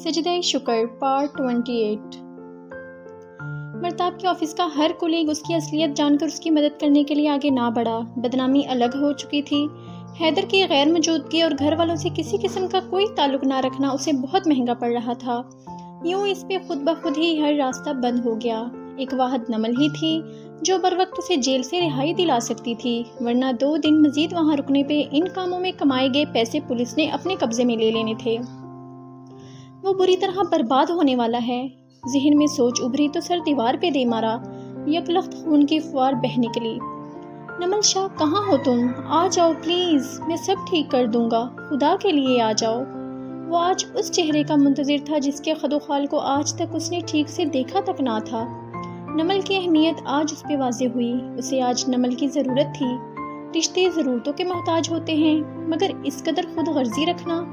سجدہ شکر پارٹ 28۔ مرتاب کے آفس کا ہر کولیگ اس کی اصلیت جان کر اس کی مدد کرنے کے لیے آگے نہ بڑھا۔ بدنامی الگ ہو چکی تھی۔ حیدر کی غیر موجودگی اور گھر والوں سے کسی قسم کا کوئی تعلق نہ رکھنا اسے بہت مہنگا پڑ رہا تھا۔ یوں اس پہ خود بخود ہی ہر راستہ بند ہو گیا۔ ایک واحد نمل ہی تھی جو بر وقت اسے جیل سے رہائی دلا سکتی تھی، ورنہ 2 دن مزید وہاں رکنے پہ ان کاموں میں کمائے گئے پیسے پولیس نے اپنے قبضے میں لے لینے تھے۔ وہ بری طرح برباد ہونے والا ہے۔ ذہن میں سوچ ابھری تو سر دیوار پہ دے مارا۔ یکلخت خون کی فوار بہہ نکلی۔ نمل شاہ کہاں ہو تم؟ آ جاؤ پلیز، میں سب ٹھیک کر دوں گا، خدا کے لیے آ جاؤ۔ وہ آج اس چہرے کا منتظر تھا جس کے خد و خال کو آج تک اس نے ٹھیک سے دیکھا تک نہ تھا۔ نمل کی اہمیت آج اس پہ واضح ہوئی۔ اسے آج نمل کی ضرورت تھی۔ رشتے ضرورتوں کے محتاج ہوتے ہیں، مگر اس قدر خود غرضی رکھنا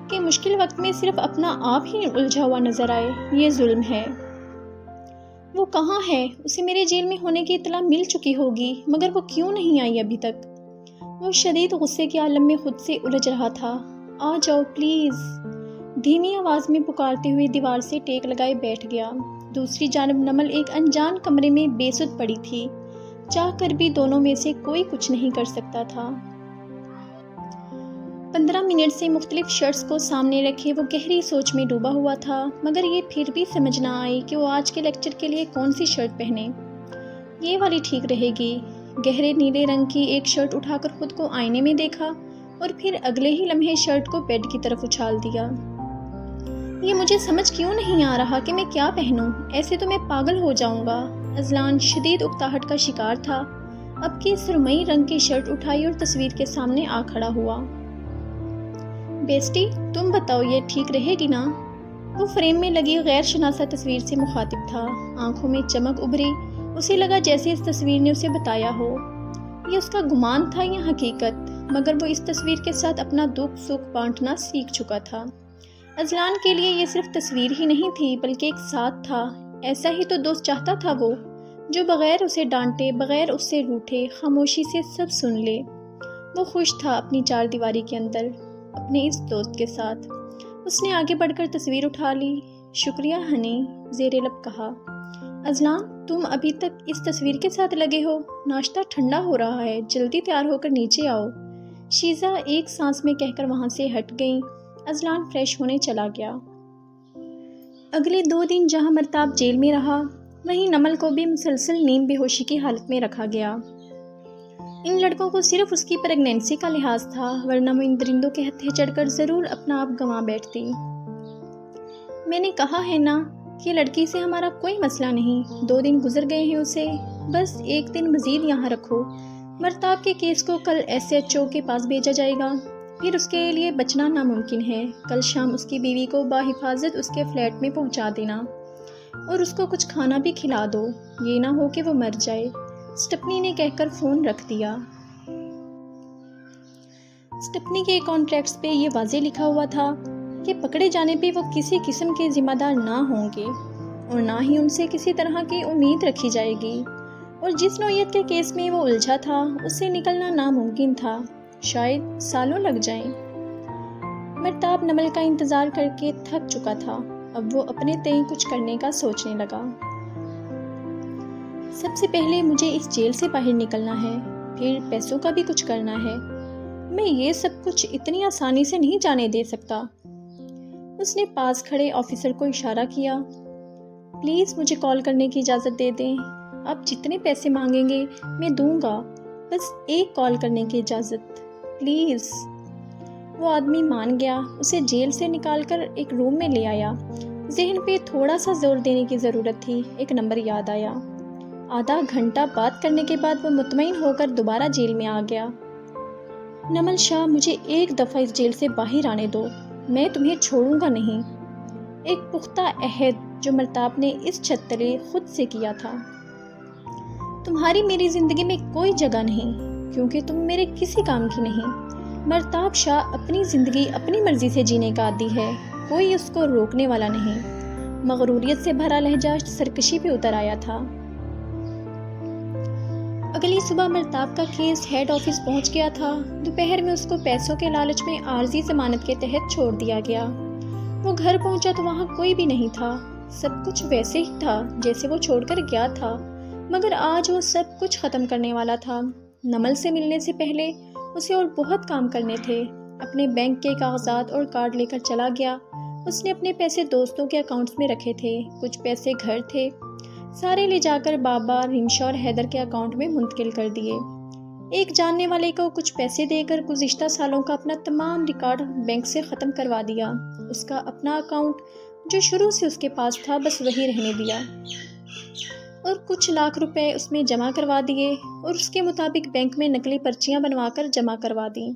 کہ مشکل وقت میں صرف اپنا آپ ہی الجھا ہوا نظر آئے، یہ ظلم ہے۔ وہ کہاں ہے؟ اسے میرے جیل میں ہونے کی اطلاع مل چکی ہوگی، مگر وہ کیوں نہیں آئی ابھی تک؟ وہ شدید غصے کے عالم میں خود سے الجھ رہا تھا۔ آ جاؤ پلیز، دھیمی آواز میں پکارتے ہوئے دیوار سے ٹیک لگائے بیٹھ گیا۔ دوسری جانب نمل ایک انجان کمرے میں بے سد پڑی تھی۔ چاہ کر بھی دونوں میں سے کوئی کچھ نہیں کر سکتا تھا۔ 15 منٹ سے مختلف شرٹس کو سامنے رکھے وہ گہری سوچ میں ڈوبا ہوا تھا، مگر یہ پھر بھی سمجھ نہ آئی کہ وہ آج کے لیکچر کے لیے کون سی شرٹ پہنے۔ یہ والی ٹھیک رہے گی۔ گہرے نیلے رنگ کی ایک شرٹ اٹھا کر خود کو آئینے میں دیکھا اور پھر اگلے ہی لمحے شرٹ کو بیڈ کی طرف اچھال دیا۔ یہ مجھے سمجھ کیوں نہیں آ رہا کہ میں کیا پہنوں؟ ایسے تو میں پاگل ہو جاؤں گا۔ اذلان شدید اکتاہٹ کا شکار تھا۔ اب کی سرمئی رنگ کی شرٹ اٹھائی اور تصویر کے سامنے آ کھڑا ہوا۔ بیسٹی، تم بتاؤ یہ ٹھیک رہے گی نا؟ وہ فریم میں لگی غیر شناسا تصویر سے مخاطب تھا۔ آنکھوں میں چمک ابھری۔ اسے لگا جیسے اس تصویر نے اسے بتایا ہو۔ یہ اس کا گمان تھا یا حقیقت؟ مگر وہ اس تصویر کے ساتھ اپنا دکھ سکھ بانٹنا سیکھ چکا تھا۔ اذلان کے لیے یہ صرف تصویر ہی نہیں تھی بلکہ ایک ساتھ تھا۔ ایسا ہی تو دوست چاہتا تھا وہ، جو بغیر اسے ڈانٹے، بغیر اس سے روٹھے، خاموشی سے سب سن لے۔ وہ خوش تھا اپنی 4 دیواری کے اندر، اپنے اس دوست کے ساتھ۔ اس نے آگے بڑھ کر تصویر اٹھا لی۔ شکریہ ہنی، زیر لب کہا۔ اذلان، تم ابھی تک اس تصویر کے ساتھ لگے ہو؟ ناشتہ ٹھنڈا ہو رہا ہے، جلدی تیار ہو کر نیچے آؤ۔ شیزا ایک سانس میں کہہ کر وہاں سے ہٹ گئیں۔ اذلان فریش ہونے چلا گیا۔ اگلے 2 دن جہاں مرتاب جیل میں رہا، وہیں نمل کو بھی مسلسل نیم بے ہوشی کی حالت میں رکھا گیا۔ ان لڑکوں کو صرف اس کی پریگنینسی کا لحاظ تھا، ورنہ وہ ان درندوں کے ہتھے چڑھ کر ضرور اپنا آپ گنوا بیٹھتی۔ میں نے کہا ہے نا کہ لڑکی سے ہمارا کوئی مسئلہ نہیں۔ 2 دن گزر گئے ہیں اسے، بس 1 دن مزید یہاں رکھو۔ مرتاب کے کیس کو کل SHO کے پاس بھیجا جائے گا، پھر اس کے لیے بچنا ناممکن ہے۔ کل شام اس کی بیوی کو بحفاظت اس کے فلیٹ میں پہنچا دینا اور اس کو کچھ کھانا بھی کھلا دو، یہ نہ ہو کہ وہ مر جائے۔ سٹپنی نے کہہ کر فون رکھ دیا۔ سٹپنی کے کانٹریکٹس پہ یہ واضح لکھا ہوا تھا کہ پکڑے جانے پہ وہ کسی قسم کے ذمہ دار نہ ہوں گے اور نہ ہی ان سے کسی طرح کی امید رکھی جائے گی، اور جس نوعیت کے کیس میں وہ الجھا تھا اس سے نکلنا ناممکن تھا، شاید سالوں لگ جائیں۔ مرتاب نمل کا انتظار کر کے تھک چکا تھا۔ اب وہ اپنے تئیں کچھ کرنے کا سوچنے لگا۔ سب سے پہلے مجھے اس جیل سے باہر نکلنا ہے، پھر پیسوں کا بھی کچھ کرنا ہے۔ میں یہ سب کچھ اتنی آسانی سے نہیں جانے دے سکتا۔ اس نے پاس کھڑے آفیسر کو اشارہ کیا۔ پلیز مجھے کال کرنے کی اجازت دے دیں۔ آپ جتنے پیسے مانگیں گے میں دوں گا، بس ایک کال کرنے کی اجازت پلیز۔ وہ آدمی مان گیا۔ اسے جیل سے نکال کر ایک روم میں لے آیا۔ ذہن پہ تھوڑا سا زور دینے کی ضرورت تھی۔ ایک نمبر یاد آیا۔ آدھا گھنٹہ بات کرنے کے بعد وہ مطمئن ہو کر دوبارہ جیل میں آ گیا۔ نمل شاہ، مجھے ایک دفعہ اس جیل سے باہر آنے دو، میں تمہیں چھوڑوں گا نہیں۔ ایک پختہ عہد جو مرتاب نے اس چھت تلے خود سے کیا تھا۔ تمہاری میری زندگی میں کوئی جگہ نہیں، کیونکہ تم میرے کسی کام کی نہیں۔ مرتاب شاہ اپنی زندگی اپنی مرضی سے جینے کا عادی ہے، کوئی اس کو روکنے والا نہیں۔ مغروریت سے بھرا لہجہ سرکشی پہ اتر آیا تھا۔ اگلی صبح مرتاب کا کیس ہیڈ آفس پہنچ گیا تھا۔ دوپہر میں اس کو پیسوں کے لالچ میں عارضی ضمانت کے تحت چھوڑ دیا گیا۔ وہ گھر پہنچا تو وہاں کوئی بھی نہیں تھا، سب کچھ ویسے ہی تھا جیسے وہ چھوڑ کر گیا تھا، مگر آج وہ سب کچھ ختم کرنے والا تھا۔ نمل سے ملنے سے پہلے اسے اور بہت کام کرنے تھے۔ اپنے بینک کے کاغذات اور کارڈ لے کر چلا گیا۔ اس نے اپنے پیسے دوستوں کے اکاؤنٹس میں رکھے تھے، کچھ پیسے گھر تھے، سارے لے جا کر بابا، رمشا اور حیدر کے اکاؤنٹ میں منتقل کر دیے۔ ایک جاننے والے کو کچھ پیسے دے کر گزشتہ سالوں کا اپنا تمام ریکارڈ بینک سے ختم کروا دیا۔ اس کا اپنا اکاؤنٹ جو شروع سے اس کے پاس تھا بس وہی رہنے دیا، اور کچھ لاکھ روپے اس میں جمع کروا دیے اور اس کے مطابق بینک میں نقلی پرچیاں بنوا کر جمع کروا دیں۔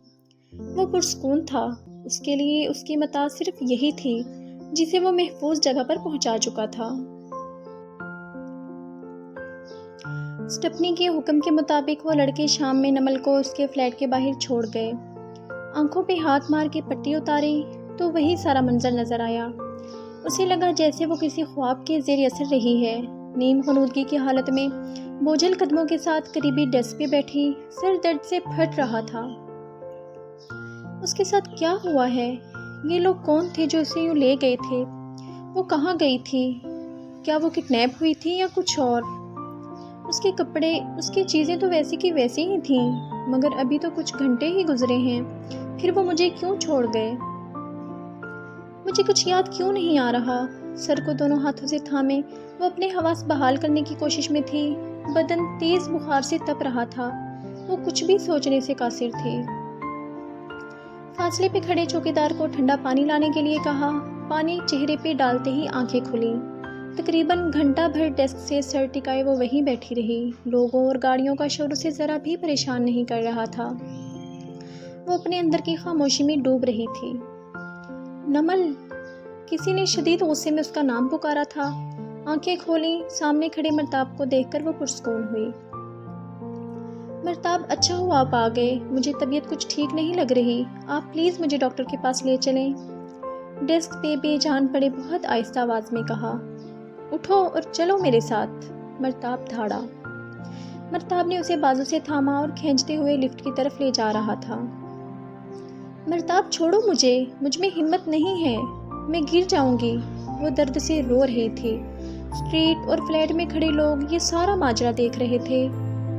وہ پرسکون تھا۔ اس کے لیے اس کی متاع صرف یہی تھی جسے وہ محفوظ جگہ پر پہنچا چکا تھا۔ سٹپنی کے حکم کے مطابق وہ لڑکے شام میں نمل کو اس کے فلیٹ کے باہر چھوڑ گئے۔ آنکھوں پہ ہاتھ مار کے پٹی اتاری تو وہی سارا منظر نظر آیا۔ اسے لگا جیسے وہ کسی خواب کے زیر اثر رہی ہے۔ نیم غنودگی کی حالت میں بوجھل قدموں کے ساتھ قریبی ڈیسک پہ بیٹھی سر درد سے پھٹ رہا تھا۔ اس کے ساتھ کیا ہوا ہے؟ یہ لوگ کون تھے جو اسے یوں لے گئے تھے؟ وہ کہاں گئی تھی؟ کیا وہ کڈنیپ ہوئی تھی یا کچھ اور؟ اس کے کپڑے، اس کی چیزیں تو ویسی کی ویسی ہی تھیں، مگر ابھی تو کچھ گھنٹے ہی گزرے ہیں، پھر وہ مجھے کیوں چھوڑ گئے؟ مجھے کچھ یاد کیوں نہیں آ رہا؟ سر کو دونوں ہاتھوں سے تھامے وہ اپنے حواس بحال کرنے کی کوشش میں تھی۔ بدن تیز بخار سے تپ رہا تھا۔ وہ کچھ بھی سوچنے سے قاصر تھے۔ فاصلے پہ کھڑے چوکیدار کو ٹھنڈا پانی لانے کے لیے کہا۔ پانی چہرے پہ ڈالتے ہی آنکھیں کھلیں۔ تقریباً گھنٹہ بھر ڈیسک سے سر ٹکائے وہ وہیں بیٹھی رہی۔ لوگوں اور گاڑیوں کا شور اسے ذرا بھی پریشان نہیں کر رہا تھا۔ وہ اپنے اندر کی خاموشی میں ڈوب رہی تھی۔ نمل! کسی نے شدید غصے میں اس کا نام پکارا تھا۔ آنکھیں کھولیں، سامنے کھڑے مرتاب کو دیکھ کر وہ پرسکون ہوئی۔ مرتاب، اچھا ہوا آپ آ گئے، مجھے طبیعت کچھ ٹھیک نہیں لگ رہی، آپ پلیز مجھے ڈاکٹر کے پاس لے چلیں۔ ڈیسک پہ بے جان پڑے بہت آہستہ آواز میں کہا۔ اٹھو اور چلو میرے ساتھ۔ مرتاب دھاڑا۔ مرتاب نے اسے بازو سے تھاما اور کھینچتے ہوئے لفٹ کی طرف لے جا رہا تھا۔ مرتاب چھوڑو مجھے، مجھ میں ہمت نہیں ہے، میں گر جاؤں گی۔ وہ درد سے رو رہی تھی۔ اسٹریٹ اور فلیٹ میں کھڑے لوگ یہ سارا ماجرا دیکھ رہے تھے۔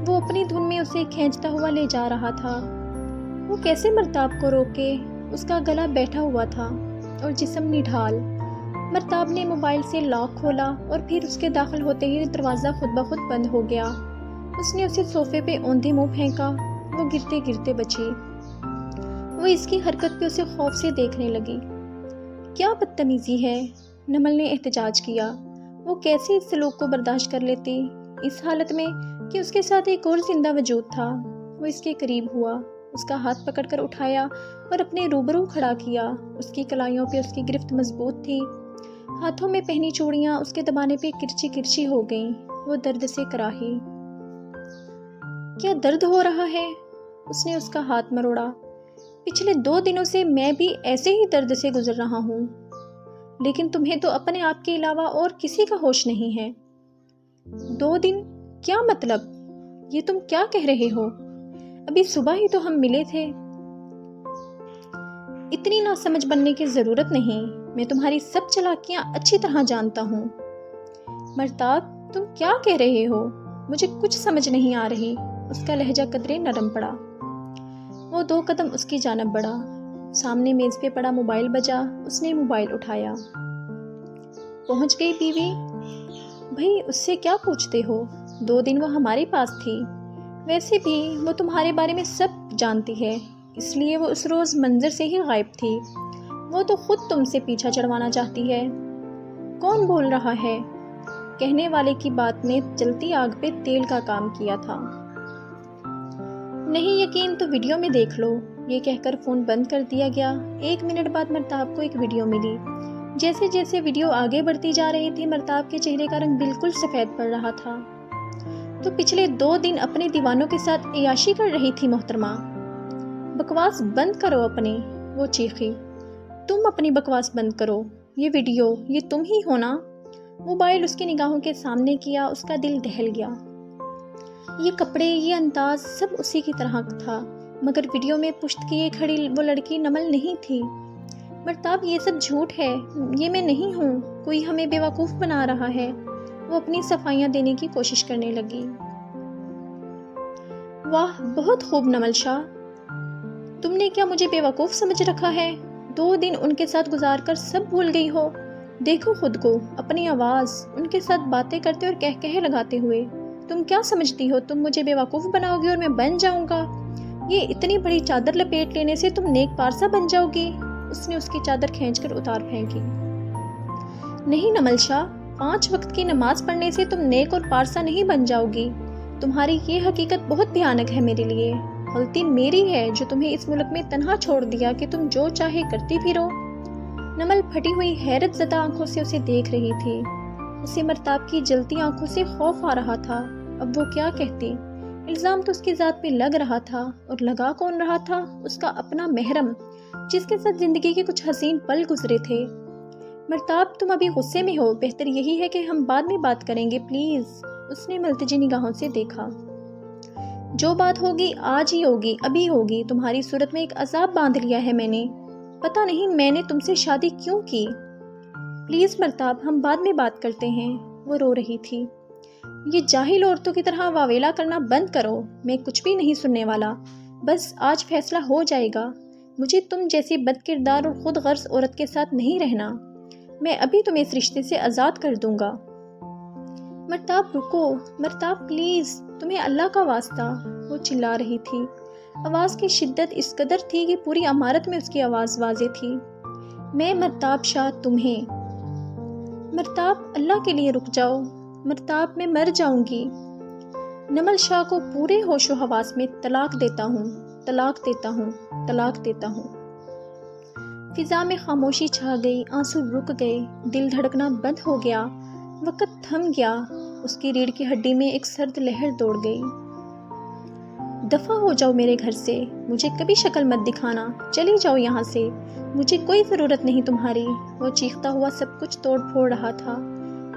وہ اپنی دھن میں اسے کھینچتا ہوا لے جا رہا تھا۔ وہ کیسے مرتاب کو روکے؟ اس کا گلا بیٹھا ہوا تھا اور جسم نڈھال۔ مرتاب نے موبائل سے لاک کھولا اور پھر اس کے داخل ہوتے ہی دروازہ خود بخود بند ہو گیا۔ اس نے اسے صوفے پہ اوندھے منہ پھینکا۔ وہ گرتے گرتے بچی۔ وہ اس کی حرکت پہ اسے خوف سے دیکھنے لگی۔ کیا بدتمیزی ہے؟ نمل نے احتجاج کیا۔ وہ کیسے اس سلوک کو برداشت کر لیتی، اس حالت میں کہ اس کے ساتھ ایک اور زندہ وجود تھا؟ وہ اس کے قریب ہوا، اس کا ہاتھ پکڑ کر اٹھایا اور اپنے روبرو کھڑا کیا۔ اس کی کلائیوں پہ اس کی گرفت مضبوط تھی۔ ہاتھوں میں پہنی چوڑیاں اس کے دبانے پہ کرچی کرچی ہو گئیں۔ وہ درد سے کراہی۔ کیا درد ہو رہا ہے؟ اس نے اس کا ہاتھ مروڑا۔ پچھلے 2 دنوں سے میں بھی ایسے ہی درد سے گزر رہا ہوں، لیکن تمہیں تو اپنے آپ کے علاوہ اور کسی کا ہوش نہیں ہے۔ 2 دن؟ کیا مطلب؟ یہ تم کیا کہہ رہے ہو؟ ابھی صبح ہی تو ہم ملے تھے۔ اتنی ناسمجھ بننے کی ضرورت نہیں، میں تمہاری سب چالاکیاں اچھی طرح جانتا ہوں۔ مرتاب، تم کیا کہہ رہے ہو؟ مجھے کچھ سمجھ نہیں آ رہی۔ اس کا لہجہ قدرے نرم پڑا۔ وہ 2 قدم اس کی جانب بڑھا۔ سامنے میز پہ پڑا موبائل بجا۔ اس نے موبائل اٹھایا۔ پہنچ گئی بیوی؟ بھئی اس سے کیا پوچھتے ہو؟ 2 دن وہ ہمارے پاس تھی۔ ویسے بھی وہ تمہارے بارے میں سب جانتی ہے، اس لیے وہ اس روز منظر سے ہی غائب تھی۔ وہ تو خود تم سے پیچھا چڑھوانا چاہتی ہے۔ کون بول رہا ہے؟ کہنے والے کی بات نے جلتی آگ پہ تیل کا کام کیا تھا۔ نہیں یقین تو ویڈیو میں دیکھ لو۔ یہ کہہ کر فون بند کر دیا گیا۔ 1 منٹ بعد مرتاب کو ایک ویڈیو ملی۔ جیسے جیسے ویڈیو آگے بڑھتی جا رہی تھی، مرتاب کے چہرے کا رنگ بالکل سفید پڑ رہا تھا۔ تو پچھلے 2 دن اپنے دیوانوں کے ساتھ عیاشی کر رہی تھی محترمہ۔ بکواس بند کرو اپنی، وہ چیخی۔ تم اپنی بکواس بند کرو، یہ ویڈیو، یہ تم ہی ہو نا؟ موبائل اس کی نگاہوں کے سامنے کیا۔ اس کا دل دہل گیا۔ یہ کپڑے، یہ انداز سب اسی کی طرح تھا، مگر ویڈیو میں پشت کیے کھڑی وہ لڑکی نمل نہیں تھی۔ مرتاب یہ سب جھوٹ ہے، یہ میں نہیں ہوں، کوئی ہمیں بیوقوف بنا رہا ہے۔ وہ اپنی صفائیاں دینے کی کوشش کرنے لگی۔ واہ بہت خوب نمل شاہ، تم نے کیا مجھے بیوقوف سمجھ رکھا ہے؟ 2 دن ان کے ساتھ گزار کر سب بھول گئی ہو؟ دیکھو خود کو، اپنی آواز، ان کے ساتھ باتیں کرتے اور کہے لگاتے ہوئے۔ تم کیا سمجھتی ہو تم مجھے بیوقوف بناؤ گی اور میں بن جاؤں گا؟ یہ اتنی بڑی چادر لپیٹ لینے سے تم نیک پارسا بن جاؤ گی؟ اس نے اس کی چادر کھینچ کر اتار پھینکی۔ نہیں نمل شاہ، 5 وقت کی نماز پڑھنے سے تم نیک اور پارسا نہیں بن جاؤ گی۔ تمہاری یہ حقیقت بہت بھیانک ہے میرے لیے۔ غلطی میری ہے جو تمہیں اس ملک میں تنہا چھوڑ دیا کہ تم جو چاہے کرتی پھرو۔ نمل پھٹی ہوئی حیرت زدہ آنکھوں سے اسے دیکھ رہی تھی۔ اسے مرتاب کی جلتی آنکھوں سے خوف آ رہا تھا۔ اب وہ کیا کہتی؟ الزام تو اس کی ذات پہ لگ رہا تھا، اور لگا کون رہا تھا؟ اس کا اپنا محرم، جس کے ساتھ زندگی کے کچھ حسین پل گزرے تھے۔ مرتاب تم ابھی غصے میں ہو، بہتر یہی ہے کہ ہم بعد میں بات کریں گے پلیز۔ اس نے ملتجی نگاہوں سے دیکھا۔ جو بات ہوگی آج ہی ہوگی، ابھی ہوگی۔ تمہاری صورت میں ایک عذاب باندھ لیا ہے میں نے۔ پتہ نہیں میں نے تم سے شادی کیوں کی۔ پلیز مرتاب ہم بعد میں بات کرتے ہیں۔ وہ رو رہی تھی۔ یہ جاہل عورتوں کی طرح واویلا کرنا بند کرو، میں کچھ بھی نہیں سننے والا۔ بس آج فیصلہ ہو جائے گا۔ مجھے تم جیسی بد کردار اور خود غرض عورت کے ساتھ نہیں رہنا۔ میں ابھی تمہیں اس رشتے سے آزاد کر دوں گا۔ مرتاب رکو، مرتاب پلیز، تمہیں اللہ کا واسطہ، وہ چلا رہی تھی۔ آواز کی شدت اس قدر تھی کہ پوری عمارت میں اس کی آواز واضح تھی۔ میں مرتاب شاہ تمہیں۔ مرتاب اللہ کے لیے رک جاؤ، مرتاب میں مر جاؤں گی۔ نمل شاہ کو پورے ہوش و حواس میں طلاق دیتا ہوں، طلاق دیتا ہوں، طلاق دیتا ہوں۔ فضا میں خاموشی چھا گئی، آنسو رک گئے، دل دھڑکنا بند ہو گیا، وقت تھم گیا۔ اس کی ریڑھ کی ہڈی میں ایک سرد لہر دوڑ گئی۔ دفع ہو جاؤ میرے گھر سے، مجھے کبھی شکل مت دکھانا، چلی جاؤ یہاں سے، مجھے کوئی ضرورت نہیں تمہاری۔ وہ چیختا ہوا سب کچھ توڑ پھوڑ رہا تھا۔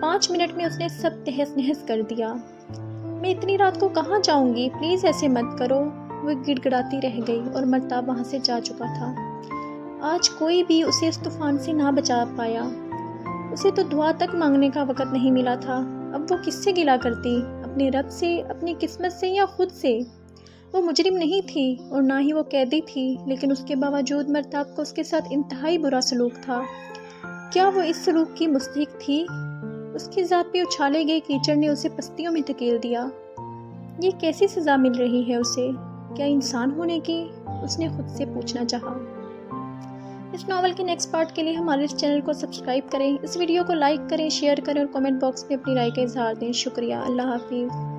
5 منٹ میں اس نے سب تہس نہس کر دیا۔ میں اتنی رات کو کہاں جاؤں گی، پلیز ایسے مت کرو۔ وہ گڑ گڑاتی رہ گئی اور مرتاب وہاں سے جا چکا تھا۔ آج کوئی بھی اسے اس طوفان سے نہ بچا پایا۔ اسے تو دعا تک مانگنے کا وقت نہیں ملا تھا۔ اب وہ کس سے گلہ کرتی؟ اپنے رب سے، اپنی قسمت سے، یا خود سے؟ وہ مجرم نہیں تھی اور نہ ہی وہ قیدی تھی، لیکن اس کے باوجود مرتاب کو اس کے ساتھ انتہائی برا سلوک تھا۔ کیا وہ اس سلوک کی مستحق تھی؟ اس کی ذات پہ اچھالے گئے کیچڑ نے اسے پستیوں میں دھکیل دیا۔ یہ کیسی سزا مل رہی ہے اسے؟ کیا انسان ہونے کی؟ اس نے خود سے پوچھنا چاہا۔ اس ناول کے نیکسٹ پارٹ کے لیے ہمارے اس چینل کو سبسکرائب کریں، اس ویڈیو کو لائک کریں، شیئر کریں اور کمنٹ باکس میں اپنی رائے کا اظہار دیں۔ شکریہ۔ اللہ حافظ۔